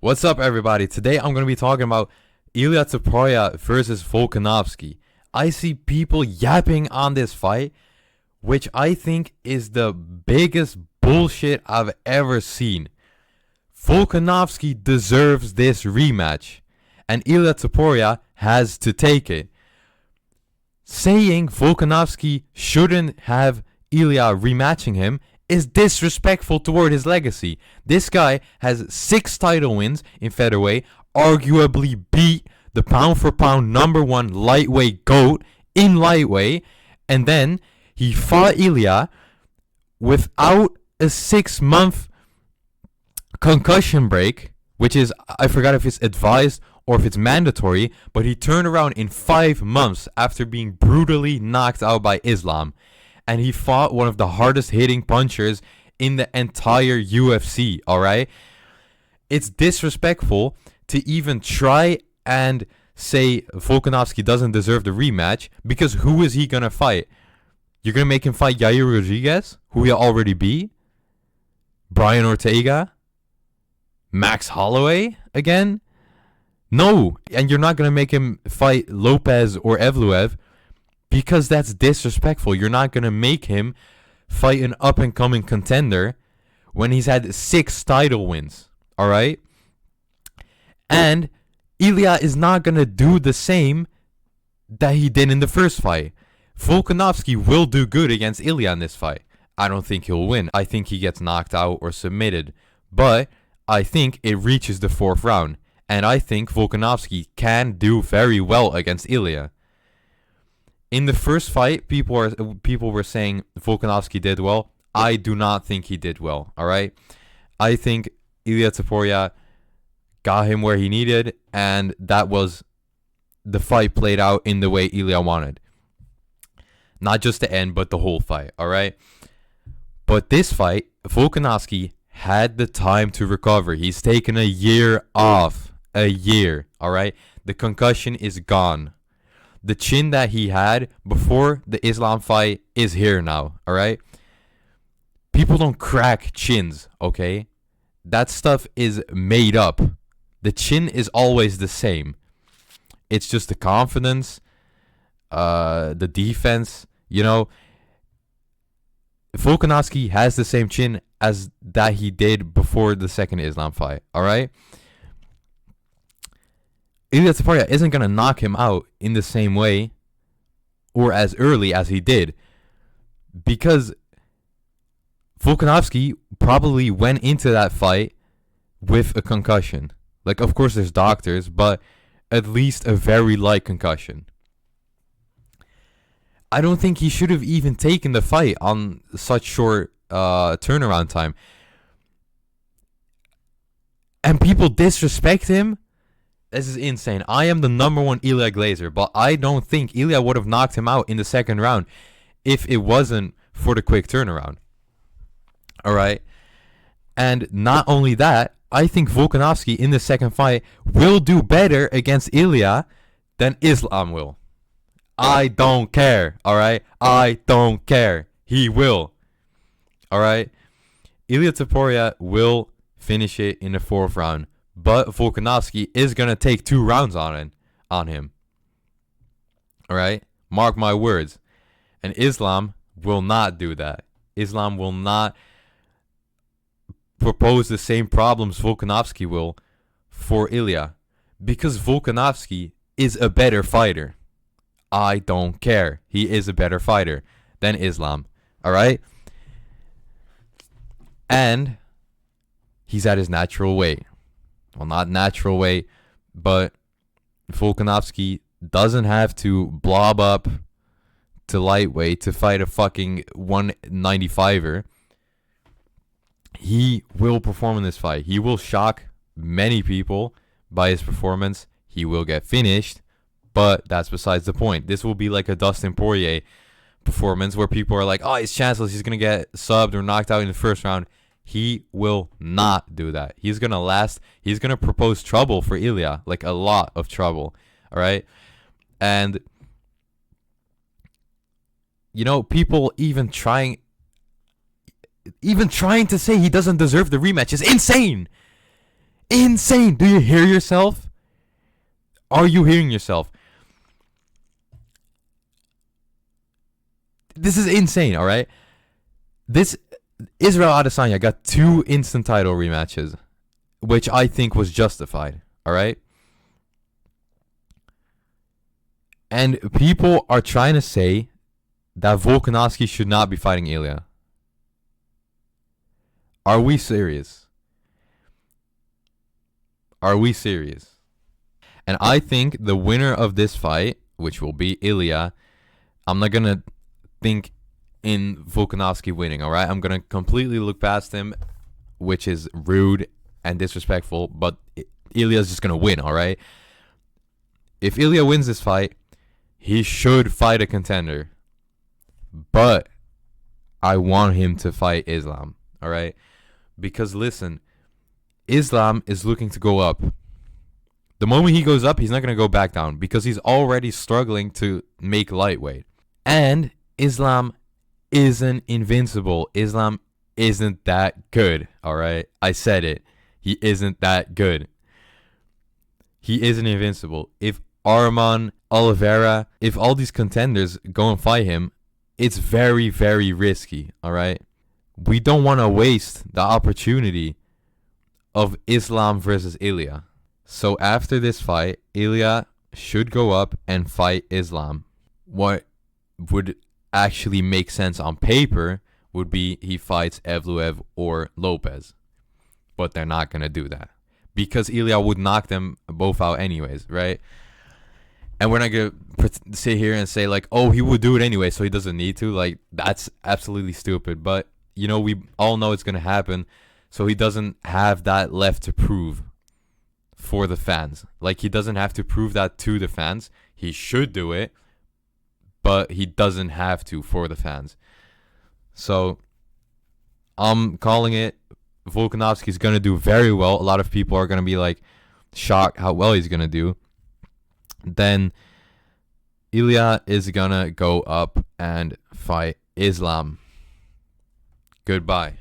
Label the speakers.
Speaker 1: What's up, everybody? Today I'm going to be talking about Ilia Topuria versus Volkanovski. I see people yapping on this fight, which I think is the biggest bullshit I've ever seen. Volkanovski deserves this rematch, and Ilia Topuria has to take it. Saying Volkanovski shouldn't have Ilia rematching him is disrespectful toward his legacy. This guy has 6 title wins in featherweight, arguably beat the pound for pound number 1 lightweight GOAT in lightweight, and then he fought Ilia without a 6-month concussion break, which is, I forgot if it's advised or if it's mandatory, but he turned around in 5 months after being brutally knocked out by Islam. And he fought one of the hardest hitting punchers in the entire UFC, alright? It's disrespectful to even try and say Volkanovski doesn't deserve the rematch, because who is he going to fight? You're going to make him fight Yair Rodriguez, who he already beat? Brian Ortega? Max Holloway again? No, and you're not going to make him fight Lopez or Evloev, because that's disrespectful. You're not going to make him fight an up-and-coming contender when he's had 6 title wins, all right? And Ilia is not going to do the same that he did in the first fight. Volkanovski will do good against Ilia in this fight. I don't think he'll win. I think he gets knocked out or submitted. But I think it reaches the 4th round. And I think Volkanovski can do very well against Ilia. In the first fight, people were saying Volkanovski did well. I do not think he did well, all right? I think Ilia Topuria got him where he needed, and that was the fight played out in the way Ilia wanted. Not just the end, but the whole fight, all right? But this fight, Volkanovski had the time to recover. He's taken a year off. A year, all right? The concussion is gone. The chin that he had before the Islam fight is here now, alright? People don't crack chins, okay? That stuff is made up. The chin is always the same. It's just the confidence, the defense, you know. Volkanovski has the same chin as that he did before the second Islam fight, alright? Ilia Topuria isn't going to knock him out in the same way or as early as he did, because Volkanovski probably went into that fight with a concussion. Like, of course, there's doctors, but at least a very light concussion. I don't think he should have even taken the fight on such short turnaround time. And people disrespect him. This is insane. I am the number 1 Ilia Glazer, but I don't think Ilia would have knocked him out in the second round if it wasn't for the quick turnaround. Alright? And not only that, I think Volkanovski in the second fight will do better against Ilia than Islam will. I don't care. Alright? I don't care. He will. Alright? Ilia Topuria will finish it in the 4th round. But Volkanovski is going to take 2 rounds on him. Alright? Mark my words. And Islam will not do that. Islam will not propose the same problems Volkanovski will for Ilia. Because Volkanovski is a better fighter. I don't care. He is a better fighter than Islam. Alright? And he's at his natural weight. Well, not natural weight, but Volkanovski doesn't have to blob up to lightweight to fight a fucking 195er. He will perform in this fight. He will shock many people by his performance. He will get finished, but that's besides the point. This will be like a Dustin Poirier performance where people are like, oh, he's chanceless. He's going to get subbed or knocked out in the first round. He will not do that. He's going to last. He's going to propose trouble for Ilia. Like a lot of trouble. All right? And, you know, people even trying to say he doesn't deserve the rematch is insane. insane. Do you hear yourself? Are you hearing yourself? This is insane, all right? This Israel Adesanya got 2 instant title rematches, which I think was justified, all right? And people are trying to say that Volkanovski should not be fighting Ilia. Are we serious? Are we serious? And I think the winner of this fight, which will be Ilia, I'm not going to think in Volkanovski winning, all right? I'm going to completely look past him, which is rude and disrespectful, but Ilia's just going to win, all right? If Ilia wins this fight, he should fight a contender. But I want him to fight Islam, all right? Because listen, Islam is looking to go up. The moment he goes up, he's not going to go back down because he's already struggling to make lightweight. And Islam isn't invincible. Islam isn't that good, all right? I said it. He isn't that good. He isn't invincible. If Arman, Oliveira, if all these contenders go and fight him, it's very, very risky, all right? We don't want to waste the opportunity of Islam versus Ilia. So after this fight, Ilia should go up and fight Islam. What would actually make sense on paper would be he fights Evloev or Lopez. But they're not going to do that. Because Ilia would knock them both out anyways, right? And we're not going to sit here and say like, oh, he would do it anyway, so he doesn't need to. Like, that's absolutely stupid. But, you know, we all know it's going to happen. So he doesn't have that left to prove for the fans. Like, he doesn't have to prove that to the fans. He should do it, but he doesn't have to for the fans. So I'm calling it. Volkanovski's going to do very well. A lot of people are going to be like shocked how well he's going to do. Then Ilia is going to go up and fight Islam. Goodbye.